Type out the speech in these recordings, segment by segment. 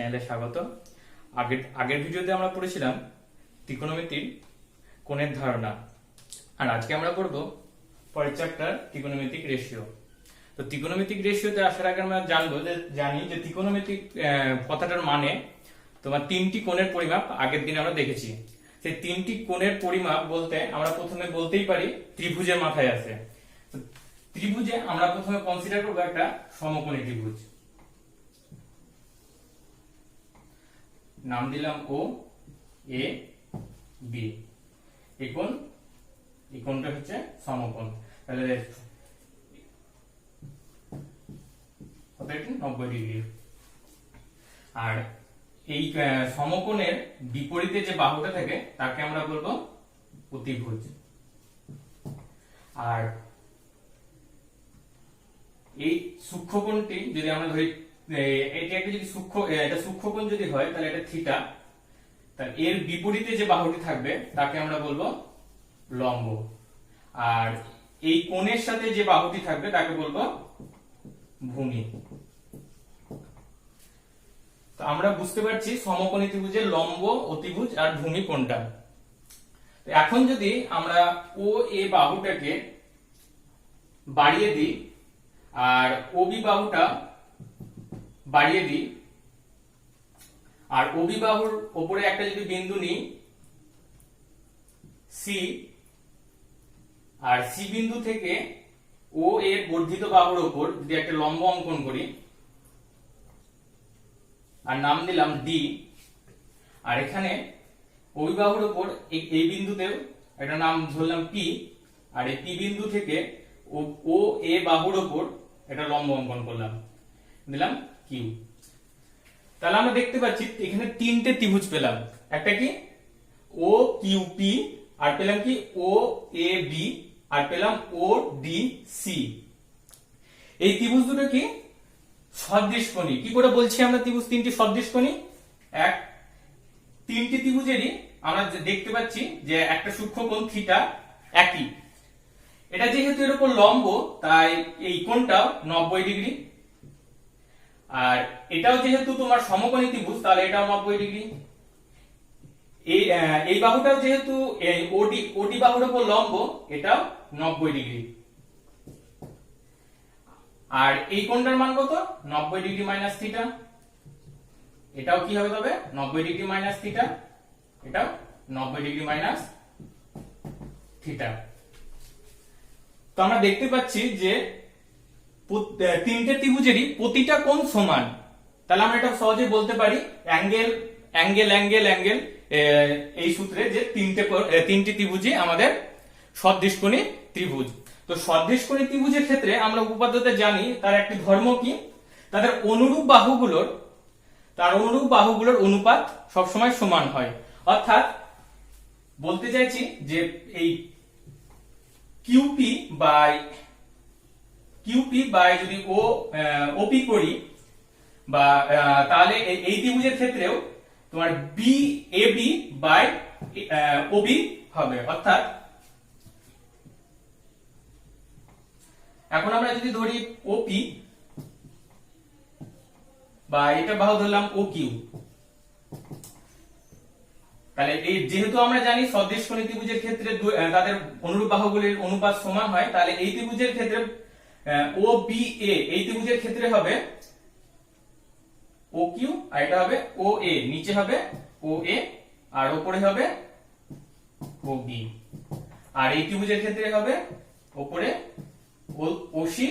চ্যানেলে স্বাগত। আগের ভিডিওতে আমরা পড়েছিলাম ত্রিকোণমিতির কোণের ধারণা, আর আজকে আমরা পড়ব পরের চ্যাপ্টার ত্রিকোণমিতিক রেশিও। তো ত্রিকোণমিতিক রেশিওতে আসার আগে আমরা জানি যে ত্রিকোণমিতিক কথাটার মানে তোমার তিনটি কোণের পরিমাপ আগের দিন আমরা দেখেছি। সেই তিনটি কোণের পরিমাপ বলতে আমরা প্রথমে বলতেই পারি ত্রিভুজের মাথায় আছে। ত্রিভুজে আমরা প্রথমে কনসিডার করবো একটা সমকোণী ত্রিভুজ, নাম দিলাম ও এ বি। এই কোণটা হচ্ছে সমকোণ, তাহলে 90 ডিগ্রি। আর এই সমকোণের বিপরীতে যে বাহুটা থাকে তাকে আমরা বলবো অতিভুজ। আর এই সূক্ষ্মকোণটি যদি আমরা ধরি, এটা একটা যদি সূক্ষ্মকোণ যদি হয় তাহলে এটা থিটা, তাহলে এর বিপরীতে যে বাহুটি থাকবে তাকে আমরা বলবো লম্ব। আর এই কোণের সাথে যে বাহুটি থাকবে তাকে বলবো ভূমি। তো আমরা বুঝতে পারছি সমকোণী ত্রিভুজের লম্ব, অতিভুজ আর ভূমি কোনটা। এখন যদি আমরা ও এ বাহুটাকে বাড়িয়ে দিই আর ওবি বাহুটা বাড়িয়ে দিই, আর ওবি বাহুর উপরে একটা যদি বিন্দু নিই সি, আর সি বিন্দু থেকে ও এর বর্ধিত বাহুর উপর যদি একটা লম্ব অঙ্কন করি আর নাম দিলাম ডি, আর এখানে ওবি বাহুর উপর এই বিন্দুতেও একটা নাম ধরলাম পি, আর এই পি বিন্দু থেকে ও এ বাহুর উপর একটা লম্ব অঙ্কন করলাম, দিলাম কিউ। তাহলে আমরা দেখতে পাচ্ছি এখানে তিনটে ত্রিভুজ পেলাম, একটা কি ও কিউ পি, আর পেলাম কি ও এ বি, আর পেলাম ও ডি সি। এই ত্রিভুজ দুটো কি সদৃশকোণী। কি করে বলছি আমরা ত্রিভুজ তিনটি সদৃশকোণী? তিনটি ত্রিভুজেরই আমরা দেখতে পাচ্ছি যে একটা সূক্ষ্মকোণ থিটা একই। এটা যেহেতু এর উপর লম্ব তাই এই কোণটাও 90 ডিগ্রি, আর এটাও যেহেতু তোমার সমকোণী ত্রিভুজ তাহলে এটাও 90 ডিগ্রি। এই বাহুটাও যেহেতু ওডি বাহুর উপর লম্ব, এটাও 90 ডিগ্রি। আর এই কোণটার মান কত? 90 ডিগ্রি মাইনাস থিটা। এটাও কি হবে তবে 90 ডিগ্রি মাইনাস থিটা, এটাও 90 ডিগ্রি মাইনাস থিটা। তো আমরা দেখতে পাচ্ছি যে তিনটে ত্রিভুজেরই প্রতিটা কোণ সমান। তাহলে আমরা এটা সহজে বলতে পারি অ্যাঙ্গেল অ্যাঙ্গেল অ্যাঙ্গেল অ্যাঙ্গেল, এই সূত্রে যে তিনটি ত্রিভুজই আমাদের সদৃশকোণী ত্রিভুজ। তো সদৃশকোণী ত্রিভুজের ক্ষেত্রে আমরা উপপাদ্যতে জানি তার একটি ধর্ম কি, তাদের অনুরূপ বাহুগুলোর অনুপাত সবসময় সমান হয়। অর্থাৎ বলতে চাইছি যে এই কিউপি বাই যদি ওপি করি বা তাহলে এই ত্রিভুজের ক্ষেত্রেও তোমার B A B by OB হবে। অর্থাৎ এখন আমরা যদি ধরি ওপি বা এটা বাহু ধরলাম ও কিউ, তাহলে এই যেহেতু আমরা জানি সদৃশকোণী ত্রিভুজের ক্ষেত্রে তাদের অনুরূপ বাহুগুলির অনুপাত সমান হয়, তাহলে এই ত্রিভুজের ক্ষেত্রে ও বি এ, এই ত্রিভুজের ক্ষেত্রে হবে ও কিউ, আর এটা হবে ও এ, নিচে হবে ও এ আর উপরে হবে ও বি। আর এই ত্রিভুজের ক্ষেত্রে হবে উপরে ও সি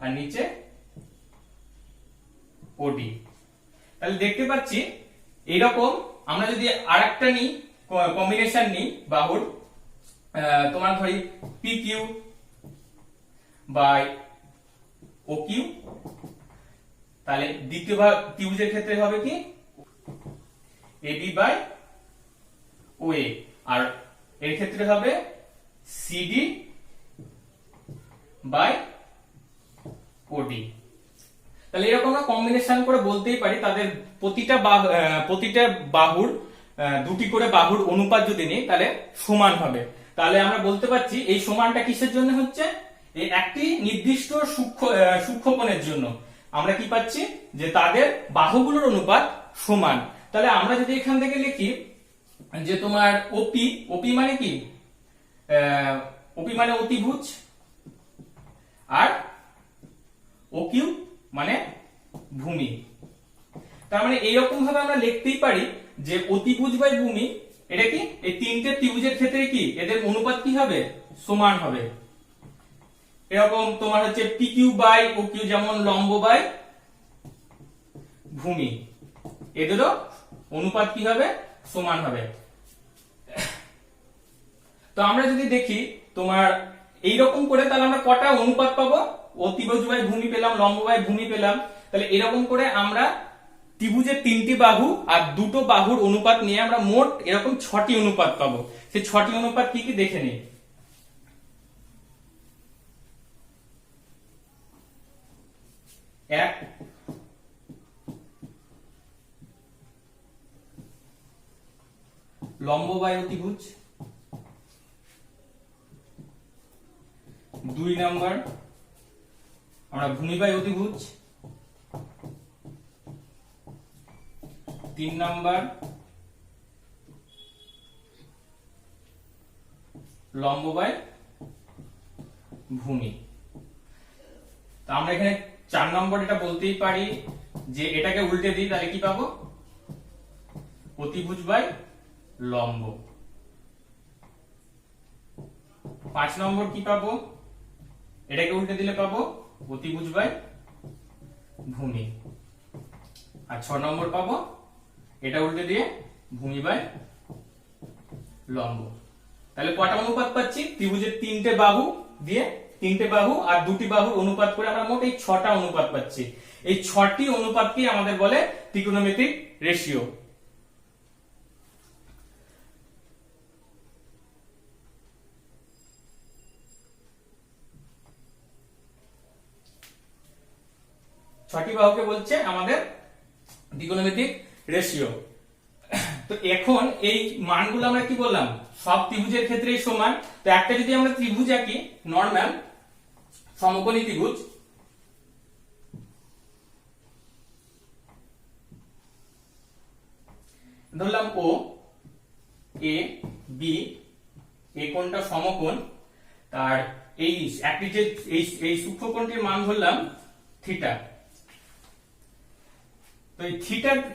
আর নিচে ও ডি। তাহলে দেখতে পাচ্ছি এইরকম আমরা যদি আরেকটা নিই, কম্বিনেশন নিই বাহুর, তোমার ধরি P Q by O Q, তাহলে দ্বিতীয় ত্রিভুজের ক্ষেত্রে হবে কি এবি বাই ও এ, আর এর ক্ষেত্রে হবে সিডি বাই ওডি। তাহলে এরকম আমরা কম্বিনেশন করে বলতেই পারি তাদের প্রতিটা বাহুর দুটি করে বাহুর অনুপাত যদি নিই তাহলে সমান হবে। তাহলে আমরা বলতে পারছি এই সমানটা কিসের জন্য হচ্ছে, এই একটি নির্দিষ্ট সূক্ষ্মকোণের জন্য। আমরা কি পাচ্ছি যে তাদের বাহুগুলোর অনুপাত সমান। তাহলে আমরা যদি এখান থেকে লিখি যে তোমার ওপি, ওপি মানে কি, ওপি মানে অতিভুজ, আর ওকিউ মানে ভূমি। তার মানে এইরকম ভাবে আমরা লিখতেই পারি যে অতিভুজ বাই ভূমি, এটা কি এই তিনটে ত্রিভুজের ক্ষেত্রে কি এদের অনুপাত কি হবে, সমান হবে। এরকম তোমার হচ্ছে পিকিউ বাই ওকিউ, যেমন লম্ব বাই ভূমি, এদেরও অনুপাত কি হবে, সমান হবে। তো আমরা যদি দেখি তোমার এইরকম করে, তাহলে আমরা কটা অনুপাত পাবো, অতিভুজ বাই ভূমি পেলাম, লম্ব বাই ভূমি পেলাম। তাহলে এরকম করে আমরা ত্রিভুজের তিনটি বাহু আর দুটো বাহুর অনুপাত নিয়ে আমরা মোট এরকম 6টি অনুপাত পাবো। সেই 6টি অনুপাত কি কি দেখে নিই। এক, লম্ব বাই অতিভুজ। 2 নাম্বার আমরা ভূমি বাই অতিভুজ। 3 নাম্বার লম্ব বাই ভূমি। তো আমরা এখানে 4 নম্বর এটা বলতেই পারি যে এটাকে উল্টে দিই, তাহলে কি পাবো, অতিভুজ বাই লম্ব। 5 নম্বর কি পাবো, এটাকে উল্টে দিলে পাবো অতিভুজ বাই ভূমি। আর 6 নম্বর পাবো এটা উল্টে দিয়ে ভূমি বাই লম্ব। তাহলে কটা অনুপাত পাচ্ছি, ত্রিভুজের 3টে বাহু দিয়ে 3টে বাহু আর 2টি বাহুর অনুপাত করে আমরা মোট এই 6টা অনুপাত পাচ্ছি। এই 6টি অনুপাতকে আমাদের বলে ত্রিকোণমিতিক রেশিও। ছটি বাহুকে বলছে আমাদের ত্রিকোণমিতিক রেশিও। তো এখন এই মানগুলো আমরা কি বললাম, সব ত্রিভুজের ক্ষেত্রেই সমান। তো একটা যদি আমরা ত্রিভুজ আঁকি, নরমাল সমকোণী ত্রিভুজ, ধরলাম ও এ বি, এই কোণটা সমকোণ, তার এই একটি যে এই সূক্ষ্মকোণটির মান ধরলাম থিটা। তো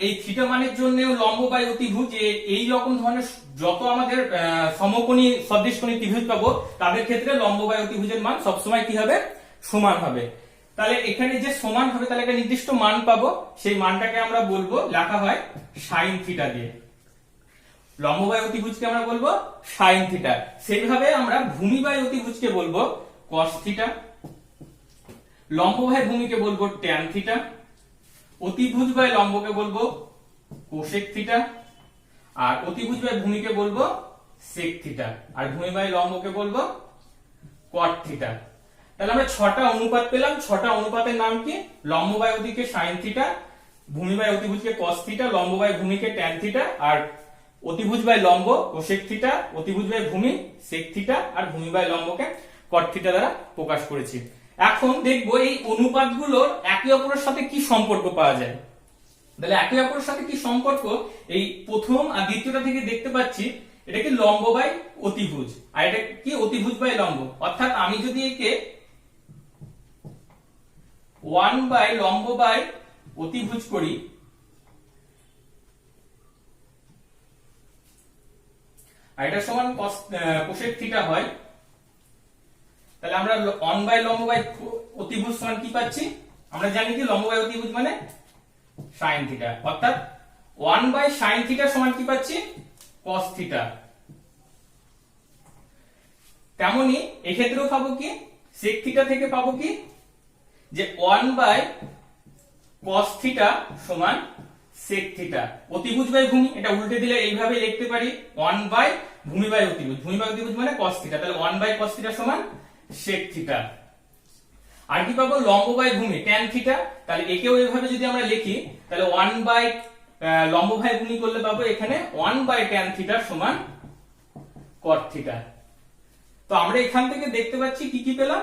এই থিটা মানের জন্য লম্ব বাই অতিভুজ, এই রকম ধরনের যত আমাদের সমকোণী সদৃশকোণী ত্রিভুজ পাবো, তাদের ক্ষেত্রে লম্ব বাই অতিভুজের মান সবসময় কি হবে, সমান হবে। তাহলে এখানে যে সমান হবে, তাহলে একটা নির্দিষ্ট মান পাবো, সেই মানটাকে আমরা বলবো, লেখা হয় সাইন থিটা দিয়ে। লম্ব বাই অতিভুজকে আমরা বলবো সাইন থিটা। সেইভাবে আমরা ভূমি বাই অতিভুজকে বলবো কস থিটা, লম্ব বাই ভূমিকে বলবো ট্যান থিটা, অতিভুজ বাই লম্বকে বলবো কোসেক থিটা, আর অতিভুজ বাই ভূমিকে বলবো সেক থিটা, আর ভূমি বাই লম্বকে বলবো কট থিটা। তাহলে আমরা 6টা অনুপাত পেলাম। 6টা অনুপাতের নাম কি, লম্ব বাই অতিকে সাইন থিটা, ভূমি বাই অতিভুজকে কস থিটা, লম্ব বাই ভূমিকে ট্যান থিটা, আর অতিভুজ বাই লম্ব কোসেক থিটা, অতিভুজ বাই ভূমি সেক থিটা, আর ভূমি বাই লম্বকে কট থিটা দ্বারা প্রকাশ করেছি। এখন দেখবো এই অনুপাতগুলোর একে অপরের সাথে কি সম্পর্ক পাওয়া যায়। তাহলে একে অপরের সাথে কি সম্পর্ক, এই প্রথম আর দ্বিতীয়টা থেকে দেখতে পাচ্ছি এটা কি লম্ব বাই অতিভুজ, আর এটা কি অতিভুজ বাই লম্ব। অর্থাৎ আমি যদি একে 1 বাই লম্ব বাই অতিভুজ করি, আর এটা সমান কোসেক থিটা হয়, তাহলে আমরা 1 বাই লম্ব বাই অতিভুজ সমান কি পাচ্ছি, আমরা জানি কি লম্ব বাই অতিভুজ মানে সাইন থিটা। অর্থাৎ 1 বাই সাইন থিটা সমান কি পাচ্ছি, কস থিটা। তেমনি এক্ষেত্রেও পাবো কি, সেক থিটা থেকে পাবো কি, যে 1 বাই কস থিটা সমান সেক থিটা। অতিভুজ বাই ভূমি, এটা উল্টে দিলে এইভাবে লিখতে পারি 1 বাই ভূমি বাই অতিভুজ, ভূমি বাই অতিভুজ মানে কস থিটা, তাহলে 1 বাই কস থিটা সমান সেক থিটা। আর কি পাবো, লম্ব বাই ভূমি ট্যান থিটা। তাহলে একেও এইভাবে যদি আমরা লিখি, তাহলে 1 বাই লম্ব বাই ভূমি করলে পাবো এখানে 1 বাই ট্যান থিটা সমান কট থিটা। তো আমরা এখান থেকে দেখতে পাচ্ছি কি কি পেলাম,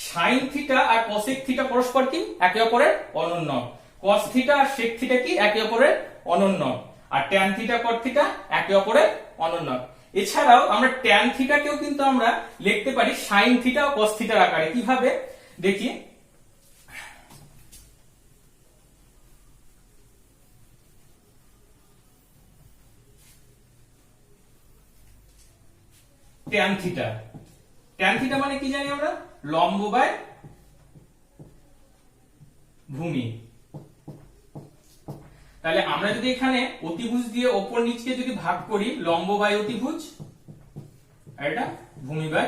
সাইন থিটা আর কোসেক থিটা পরস্পর কি একে অপরের অনন্য, কস থিটা আর সেক থিটা কি একে অপরের অনন্যক, আর ট্যান থিটা কট থিটা একে অপরের অনন্যক। এছাড়াও আমরা ট্যান থিটাকেও কিন্তু আমরা লিখতে পারি সাইন থিটা ও কস থিটার আকারে। কিভাবে দেখি, ট্যান থিটা, ট্যান থিটা মানে কি জানি আমরা, লম্ব বাই ভূমি। তাহলে আমরা যদি এখানে অতিভুজ দিয়ে ওপর নিচকে যদি ভাগ করি, লম্ব বাই অতিভুজ, আর এটা ভূমি বাই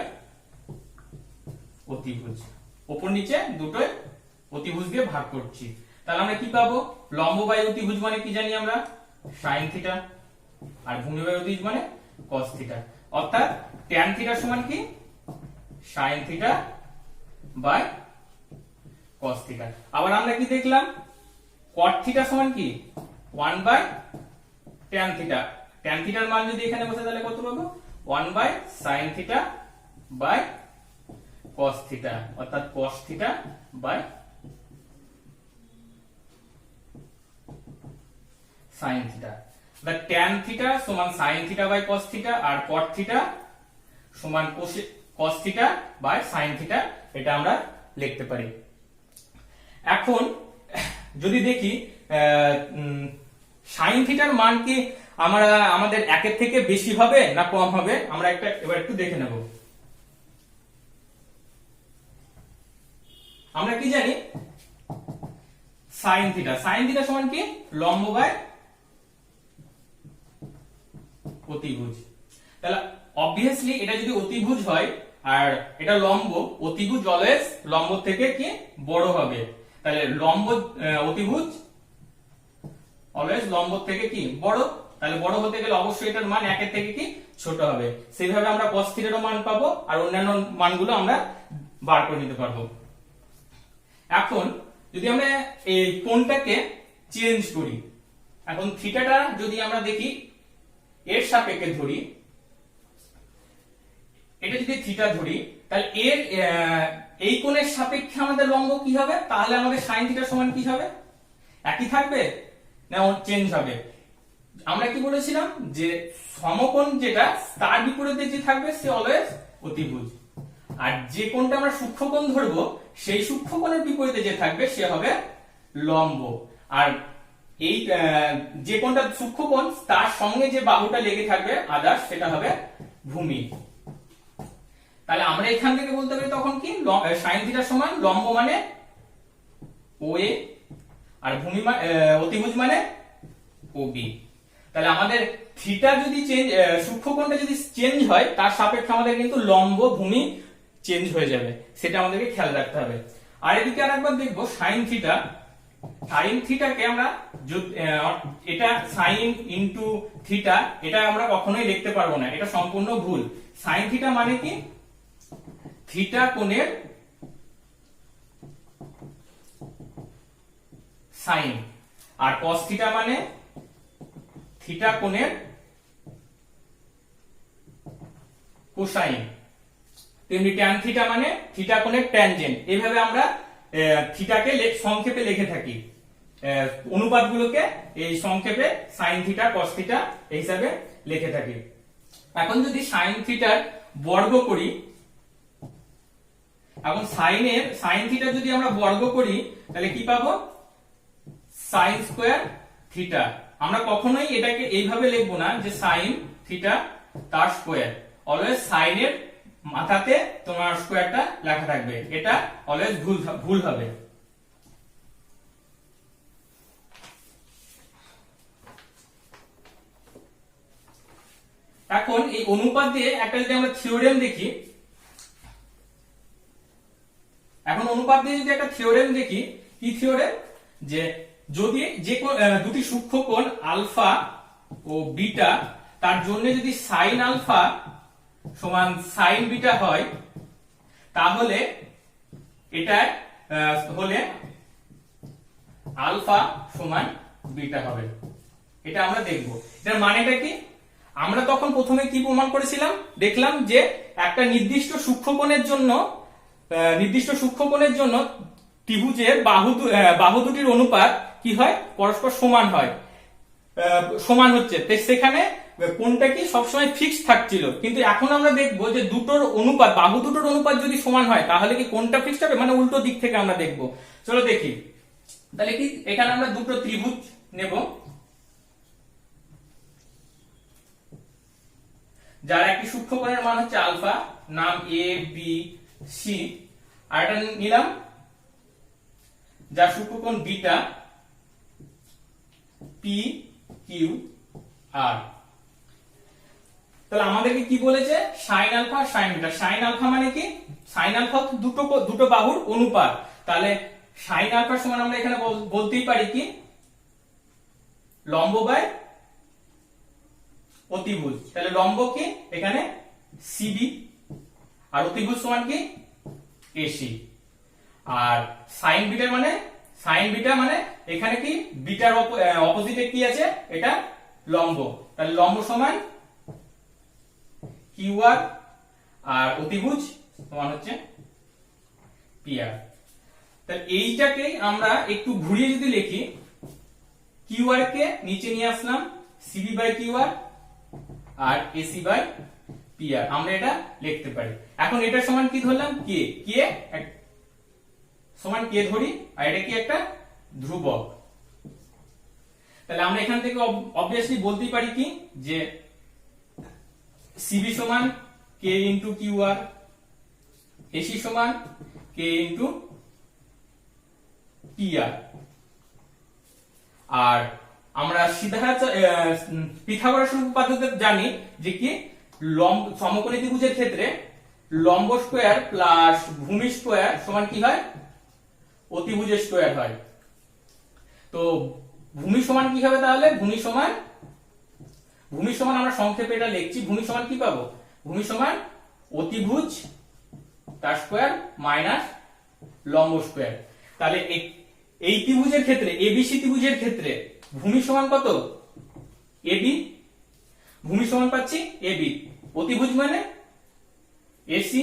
অতিভুজ, ওপর নিচে দুটোই অতিভুজ দিয়ে ভাগ করছি, তাহলে আমরা কি পাবো, লম্ব বাই অতিভুজ মানে কি জানি আমরা, সাইন থিটা, আর ভূমি বাই অতিভুজ মানে কস থিটা। অর্থাৎ ট্যান থিটা সমান কি, sine theta by cos theta. আবার আমরা কি দেখলাম, কট থিটা সমান কি 1 বাই ট্যান থিটা। ট্যান থিটার মান যদি এখানে বসে তাহলে কত পাবো, 1 by sine theta by cos theta, অর্থাৎ cos theta by sine theta. the tan theta সমান sine theta by cos theta, আর কট থিটা সমান cos theta by sine theta, এটা আমরা লিখতে পারি। এখন যদি দেখি সাইন থিটার মান কি আমরা আমাদের একের থেকে বেশি হবে না কম হবে, আমরা এবার একটু দেখে নেব। আমরা কি জানি, সাইন থিটা, সাইন থিটা সমান কি লম্ব বাই অতিভুজ। তাহলে অবভিয়াসলি এটা যদি অতিভুজ হয় আর এটা লম্ব, অতিভুজ অলওয়েজ লম্ব থেকে কি বড় হবে, তাহলে লম্ব অতিভুজ অলওয়েজ লম্ব থেকে কি বড়, তাহলে বড় হতে গেলে অবশ্যই এটার মান একের থেকে কি ছোট হবে। সেইভাবে আমরা cos থিটারও মান পাবো আর অন্যান্য মানগুলো আমরা বার করে নিতে পারবো। এখন যদি আমরা এই কোণটাকে চেঞ্জ করি, এখন থিটাটা যদি আমরা দেখি এর সাপেক্ষে ধরি, এটা যদি থিটা ধরি, তাহলে এর এই কোণের সাপেক্ষে আমাদের লম্ব কি হবে, তাহলে আমাদের সাইন থিটা সমান কি হবে, একই থাকবে না চেঞ্জ হবে। আমরা কি বলেছিলাম যে সমকোণ যেটা তার বিপরীতে যে থাকবে সে অলওয়েজ অতিভুজ, আর যে কোণটা আমরা সূক্ষ্মকোণ ধরবো সেই সূক্ষ্মকোণের বিপরীতে যে থাকবে সে হবে লম্ব, আর এই যে কোণটা সূক্ষ্মকোণ তার সঙ্গে যে বাহুটা লেগে থাকবে আদার্স সেটা হবে ভূমি। তাহলে আমরা এখান থেকে বলতে পারি তখন কি, সাইন থিটা সমান লম্ব মানে OA আর ভূমি অতিভুজ মানে OB। তাহলে আমাদের থিটা যদি চেঞ্জ, সূক্ষ্মকোণটা যদি চেঞ্জ হয় তার সাপেক্ষে আমাদের কিন্তু লম্ব ভূমি চেঞ্জ হয়ে যাবে, সেটা আমাদেরকে খেয়াল রাখতে হবে। আর এদিকে আরেকবার দেখবো সাইন থিটা, সাইন থিটাকে আমরা এটা সাইন ইনটু থিটা, এটা আমরা কখনোই লিখতে পারবো না, এটা সম্পূর্ণ ভুল। সাইন থিটা মানে কি থিটা কোণের সাইন, আর কস থিটা মানে থিটা কোণের কোসাইন, তেমনি ট্যান থিটা মানে থিটা কোণের ট্যানজেন্ট। এইভাবে আমরা থিটাকে সংক্ষেপে লিখে থাকি, অনুপাতগুলোকে এই সংক্ষেপে সাইন থিটা কস থিটা এই হিসাবে লিখে থাকি। এখন যদি সাইন থিটার বর্গ করি, এখন সাইন থিটা যদি আমরা বর্গ করি তাহলে কি পাবো, সাইন স্কয়ার থিটা। আমরা কখনোই এটাকে এইভাবে লিখবো না যে সাইন থিটা তার স্কয়ার, অলওয়েজ সাইনের মাথাতে তোমার স্কয়ারটা লেখা থাকবে, এটা অলওয়েজ ভুল হবে। এখন এই অনুপাত দিয়ে একটা যদি আমরা থিওরেম দেখি, এখন অনুপাত দিয়ে যদি একটা থিওরেম দেখি, কি থিওরেম, যে যদি যে দুটি সূক্ষ্মকোণ আলফা ও বিটা তার জন্য যদি সাইন আলফা সমান সাইন বিটা হয়, তাহলে এটা হলে আলফা সমান বিটা হবে, এটা আমরা দেখব। এটার মানেটা কি, আমরা তখন প্রথমে কি প্রমাণ করেছিলাম, দেখলাম যে একটা নির্দিষ্ট সূক্ষ্মকোণের জন্য ত্রিভুজের বাহু দুটির অনুপাত কি হয়, পরস্পর সমান হয়। সমান হচ্ছে, তাই সেখানে কোনটা কি সবসময় ফিক্সড থাকছিল। কিন্তু এখন আমরা দেখবো যে দুটোর অনুপাত, বাহু দুটোর অনুপাত যদি সমান হয় তাহলে কি কোনটা ফিক্সড হবে, মানে উল্টো দিক থেকে আমরা দেখবো। চলো দেখি তাহলে কি, এখানে আমরা দুটো ত্রিভুজ নেব যার একটি সূক্ষ্মকোণের মান হচ্ছে আলফা, নাম এ বি সি, আর এটা নিলাম যার সূক্ষ্মকোণ বিটা পি কিউ আর। তাহলে আমাদেরকে কি বলেছে, sine alpha sine beta. Sine alpha মানে কি, সাইন আলফা দুটো বাহুর অনুপাত, তাহলে সাইন আলফা সমান আমরা এখানে বলতেই পারি কি লম্ব বাই অতিভুজ। তাহলে লম্ব কি এখানে সিডি আর অতিভুজ সমান কি এসি। আর সাইন বিটা মানে এখানে কি বিটার অপোজিটে কি আছে, এটা লম্ব, তাহলে লম্ব সমান কিউ আর, আর অতিভুজ সমান হচ্ছে পি আর। তাহলে এইটাকে আমরা একটু ঘুরিয়ে যদি লিখি, কিউ আর কে নিচে নিয়ে আসলাম সিবি বাই কিউ আর আর এসি বাই পি আর, আমরা এটা লিখতে পারি। এখন এটা সমান কি ধরলাম, কে, কে সমান কে ধরি, আর এটা কি একটা ধ্রুবক। তাহলে আমরা এখান থেকে অবভিয়াসলি বলতেই পারি কি যে সিবি সমান K into Q R, AC সমান কে ইন্টু পি আর। আর আমরা পিথাগোরাস উপপাদ্যতে জানি যে কি সমকোণী ত্রিভুজের ক্ষেত্রে লম্ব স্কয়ার প্লাস ভূমি স্কয়ার সমান কি হয়, অতিভুজের স্কয়ার হয়। তো ভূমি সমান কি হবে, তাহলে ভূমি সমান আমরা সংক্ষেপে এটা লিখছি, ভূমি সমান কি পাবো, ভূমি সমান অতিভুজ তার স্কয়ার মাইনাস লম্ব স্কয়ার। তাহলে এই ত্রিভুজের ক্ষেত্রে, এবিসি ত্রিভুজের ক্ষেত্রে ভূমি সমান কত, এবি, ভূমি সমান পাচ্ছি এবি, অতিভুজ মানে এসি,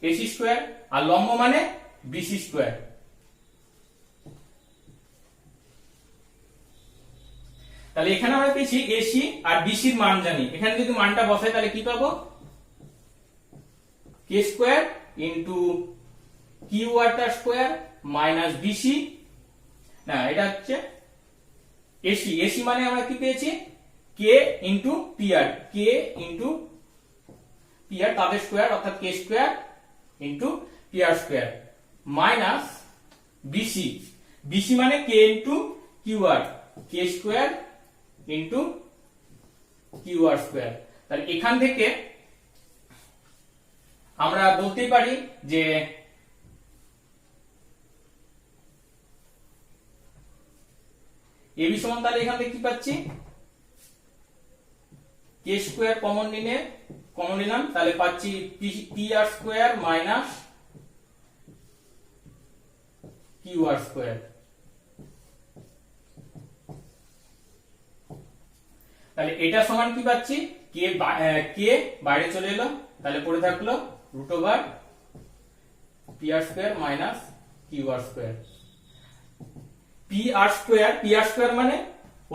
এসি স্কয়ার, আর লম্ব মানে বিসি স্কয়ার। তাহলে এখানে আমরা পেয়েছি এসি আর বিসির মান জানি, এখানে যদি মানটা বসাই তাহলে কি পাবো, কে স্কয়ার ইন্টু কিউ আর তার স্কয়ার মাইনাস বিসি, না এটা হচ্ছে এসি, এসি মানে আমরা কি পেয়েছি কে ইন্টু পি আর, কে ইন্টু পি আর তাদের স্কয়ার অর্থাৎ কে square into P R square minus BC, BC মানে কে ইন্টু কিউ আর, কে square into Q R square. তাহলে এখান থেকে আমরা বলতেই পারি যে এবি সমান, তাহলে এখান থেকে কি পাচ্ছি, কে স্কয়ার কমন নিলাম, তাহলে পাচ্ছি P R square minus Q R square. তাহলে এটা সমান কি পাচ্ছি, কে বাইরে চলে এলো, তাহলে পড়ে থাকলো root over P R square minus Q R square. P R square মানে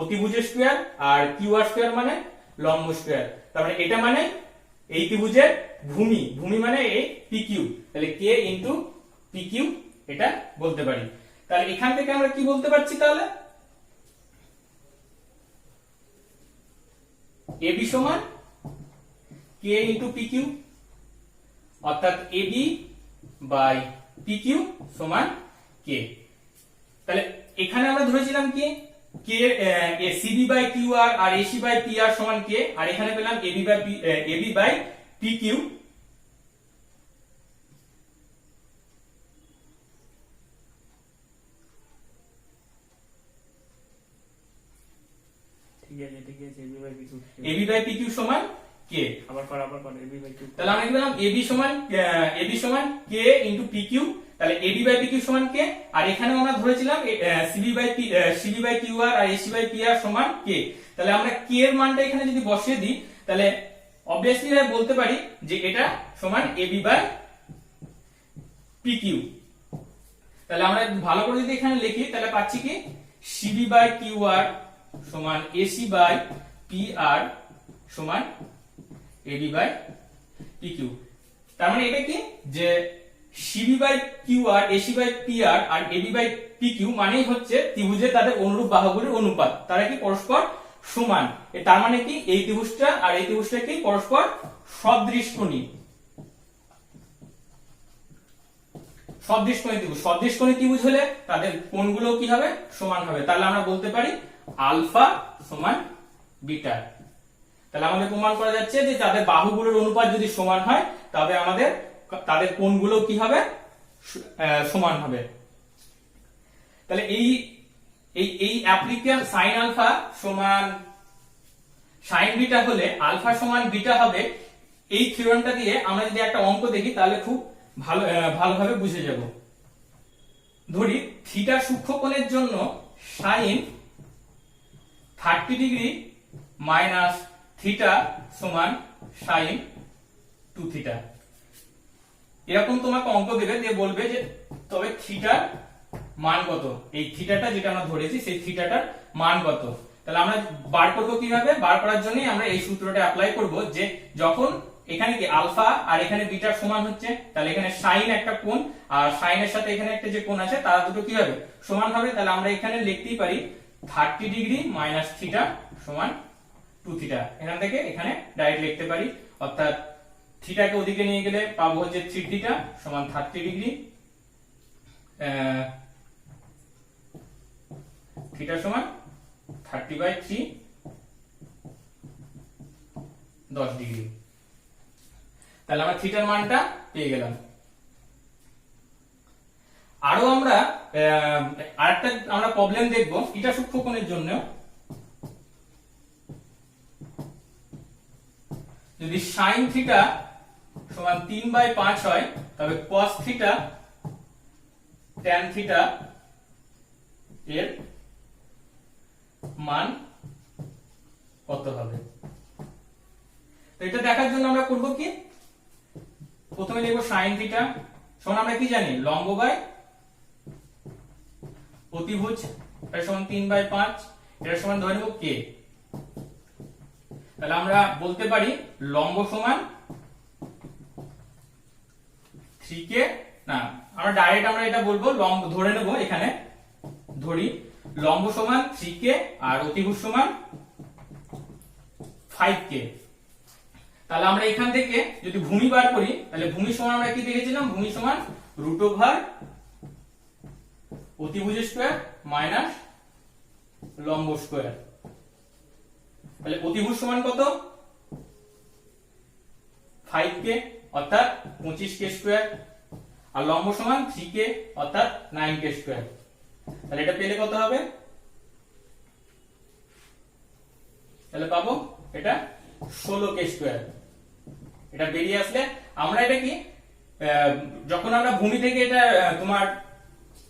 অতিভুজের স্কয়ার, আর কিউ আর স্কয়ার মানে লম্ব স্কয়ার। তার মানে এটা মানে এই ত্রিভুজের ভূমি মানে এই পি কিউ, তাহলে কে ইন্টু পি কিউ এটা বলতে পারি। তাহলে এখান থেকে আমরা কি বলতে পারছি, তাহলে এবি সমান কে ইন্টু পি কিউ, অর্থাৎ এবি বাই পি কিউ সমান কে। তাহলে এখানে আমরা ধরেছিলাম কি K CB by Q R AC by P R সমান কে, আর এখানে পেলাম AB by P Q. AB by P Q সমান কে, আবার এবি বাই কিউ, তাহলে আমরা কি পেলাম এবি সমান কে ইনটু পি কিউ, তাহলে এবি বাই পি কিউ সমান কে, আর এখানে আমরা ধরেছিলাম CB by Q R AC by P R সমান কে। তাহলে আমরা কে এর মানটা এখানে যদি বসিয়ে দিই তাহলে অবভিয়াসলি বলতে পারি যে এটা সমান এবি বাই পি কিউ। তাহলে আমরা ভালো করে যদি এখানে লিখি তাহলে পাচ্ছি কি সিবি বাই কিউ আর সমান এসি বাই পি আর সমান এবি বাই পি কিউ। তার মানে এটা কি যে CB by Q R, AC by P R আর এবি বাই পি কিউ মানেই হচ্ছে ত্রিভুজের তাদের অনুরূপ বাহুগুলির অনুপাত, তারা কি পরস্পর সমান। তার মানে কি এই ত্রিভুজটা আর এই ত্রিভুজটা কি পরস্পর সদৃশকোণী। সদৃশকোণী ত্রিভুজ, সদৃশকোণী ত্রিভুজ হলে তাদের কোণগুলো কি হবে সমান হবে। তাহলে আমরা বলতে পারি আলফা সমান বিটা। তাহলে আমাদের প্রমাণ করা যাচ্ছে যে তাদের বাহুগুলোর অনুপাত যদি সমান হয় তবে আমাদের তাদের কোণগুলো কি হবে সমান হবে। তাহলে এই এই এই অ্যাপ্লিকেশন sin আলফা সমান sin বিটা হলে আলফা সমান বিটা হবে, এই থিওরেমটা দিয়ে আমরা যদি একটা অঙ্ক দেখি তাহলে খুব ভালোভাবে বুঝে যাব। ধরি থিটা সূক্ষ্মকোণের জন্য sin 30 ডিগ্রি মাইনাস থিটা সমান sin 2 থিটা। এরকম তোমাকে অঙ্ক দেবে, দিয়ে বলবে যে তবে থিটার মান কত, এই থিটাটা যেটা আমরা ধরেছি সেই থিটাটার মান কত। তাহলে আমরা বার করব কিভাবে, বার করার জন্য আমরা এই সূত্রটা অ্যাপ্লাই করব যে যখন এখানে কি আলফা আর এখানে বিটার সমান হচ্ছে, তাহলে এখানে সাইন একটা কোণ আর সাইনের সাথে এখানে একটা যে কোণ আছে তারা দুটো কি হবে সমান হবে। তাহলে আমরা এখানে লিখতেই পারি 30 ডিগ্রি মাইনাস থিটা সমান 2 থিটা। এখান থেকে এখানে ডাইরেক্ট লিখতে পারি, অর্থাৎ থিটাকে ওদিকে নিয়ে গেলে পাবো হচ্ছে 3 থিটা সমান 30 ডিগ্রি, থিটা সমান 30/3 10 ডিগ্রি। তাহলে আমরা থিটার মানটা পেয়ে গেলাম। আরো আমরা আরেকটা আমরা প্রবলেম দেখব থিটা সূক্ষ্মকোণের জন্য। যদি sin থিটা সমান 3/5 হয় তবে cos থিটা tan থিটা এর মান কত হবে। তো এটা দেখার জন্য আমরা করব কি, প্রথমে লিখব sin থিটা সমান আমরা কি জানি লম্ব বাই অতিভুজ, এটা সমান 3/5, এটা সমান ধরে নেব k। তাহলে আমরা বলতে পারি লম্ব সমান 3k, না আমরা ডাইরেক্ট আমরা এটা বলবো লম্ব ধরে নেব, এখানে ধরি লম্ব সমান 3k আর অতিভুজ সমান 5k। তাহলে আমরা এখান থেকে যদি ভূমি বার করি তাহলে ভূমি সমান আমরা কি দেখেছিলাম, ভূমি সমান রুট ওভার অতিভুজ স্কয়ার মাইনাস লম্ব স্কয়ার। তাহলে অতিভুজ সমান কত 5k অর্থাৎ 25k স্কয়ার আর লম্ব সমান 3k অর্থাৎ 9k স্কয়ার। তাহলে এটা পেলে কত হবে, তাহলে পাবো এটা 16k স্কয়ার। এটা বেরিয়ে আসলে আমরা এটা কি যখন আমরা ভূমি থেকে এটা তোমার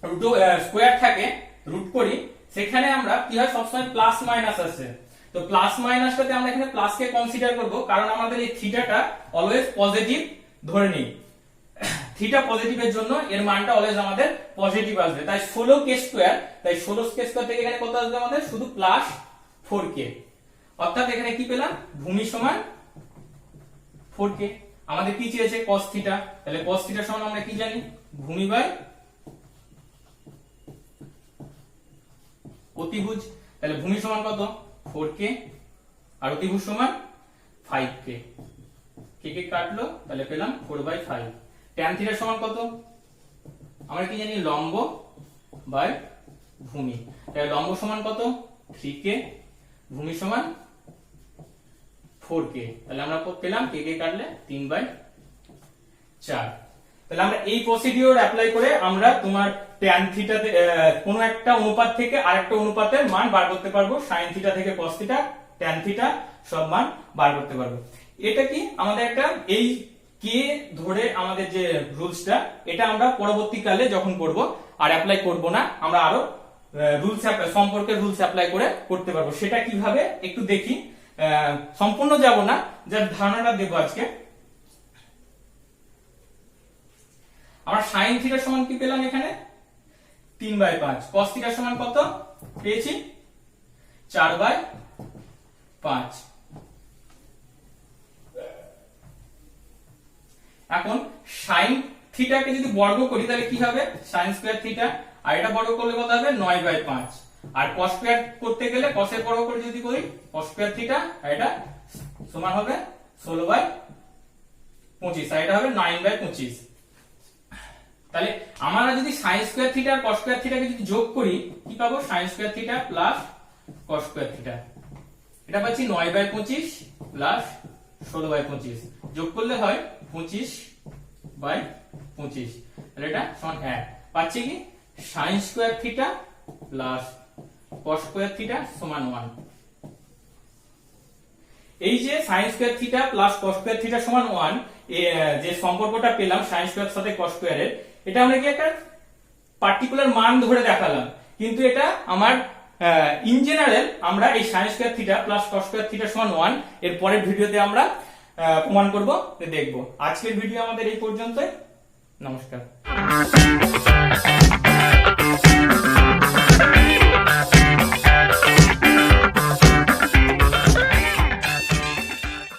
রুট স্কয়ার থাকে রুট করি, সেখানে আমরা কি হয় সবসময় প্লাস মাইনাস আসে। তো প্লাস মাইনাসটাতে আমরা এখানে প্লাস কে কনসিডার করব, কারণ আমাদের এই থিটাটা অলওয়েজ পজিটিভ ধরে নিই। থিটা পজিটিভের জন্য এর মানটা অলওয়েজ আমাদের পজিটিভ আসবে। তাই 16k স্কয়ার, তাই 16k স্কয়ার থেকে এখানে কত আসবে আমাদের শুধু প্লাস 4k। অর্থাৎ এখানে কি পেলাম ভূমি সমান 4k। আমাদের কি চেয়েছে cos থিটা, তাহলে cos থিটা সমান আমরা কি জানি ভূমি বাই অতিভুজ। তাহলে ভূমি সমান কত 4k আর অতিভুজ সমান 5k, কে কে কাটলো তাহলে পেলাম 4/5। tan থিটা সমান কত আমরা কি জানি লম্ব বাই ভূমি। তাহলে লম্ব সমান কত 3k, ভূমি সমান 4k। তাহলে আমরা পেলাম কে কে কাটলে 3/4। তাহলে আমরা এই প্রসিডিওর অ্যাপ্লাই করে আমরা তোমার tan থিটা কোনো একটা অনুপাত থেকে আরেকটা অনুপাতের মান বার করতে পারবো। sin থিটা থেকে cos থিটা, tan থিটা সব মান বার করতে পারবো। এটা কি আমাদের একটা এই কে ধরে আমাদের যে রুলসটা, এটা আমরা পরবর্তীকালে যখন করব আর অ্যাপ্লাই করব না, আমরা আরো রুলস সম্পর্কে রুলস অ্যাপ্লাই করে করতে পারবো। সেটা কিভাবে একটু দেখি, সম্পূর্ণ যাব না, যার ধারণাটা দেবো আজকে। আমরা sin থিটা সমান কি পেলাম এখানে 3/5, cos থিটা সমান কত পেয়েছি 4/5। এখন সাইন থিটাকে যদি বর্গ করি তাহলে কি হবে, সাইন স্কয়ার থিটা, আর এটা বর্গ করলে কত হবে 9/5, আর কস স্কয়ার করতে গেলে কসের বর্গ করে যদি করি কস স্কয়ার থিটা, আর এটা সমান হবে 16/25, আর এটা হবে 9/25। তাহলে আমরা যদি সাইন স্কয়ার থিটা আর কস স্কয়ার থিটাকে যদি যোগ করি কি পাবো, sine square theta plus cos square theta, এটা পাচ্ছি 9/25 প্লাস 16/25, যোগ করলে হয় 25/25, তাহলে এটা সমান 1। পাচ্ছি কি sine square theta plus cos square theta সমান 1। এই যে sine square theta plus cos square theta সমান 1, যে সম্পর্কটা পেলাম সাইন স্কয়ার সাথে কস স্কয়ারের, এটা আমরা কি একটা পার্টিকুলার মান ধরে দেখালাম, কিন্তু এটা আমার ইন জেনারেল আমরা এই sine square theta plus cos square theta সমান 1 এর পরের ভিডিওতে আমরা প্রমাণ করব, দেখব। আজকের ভিডিও আমাদের এই পর্যন্তই। নমস্কার।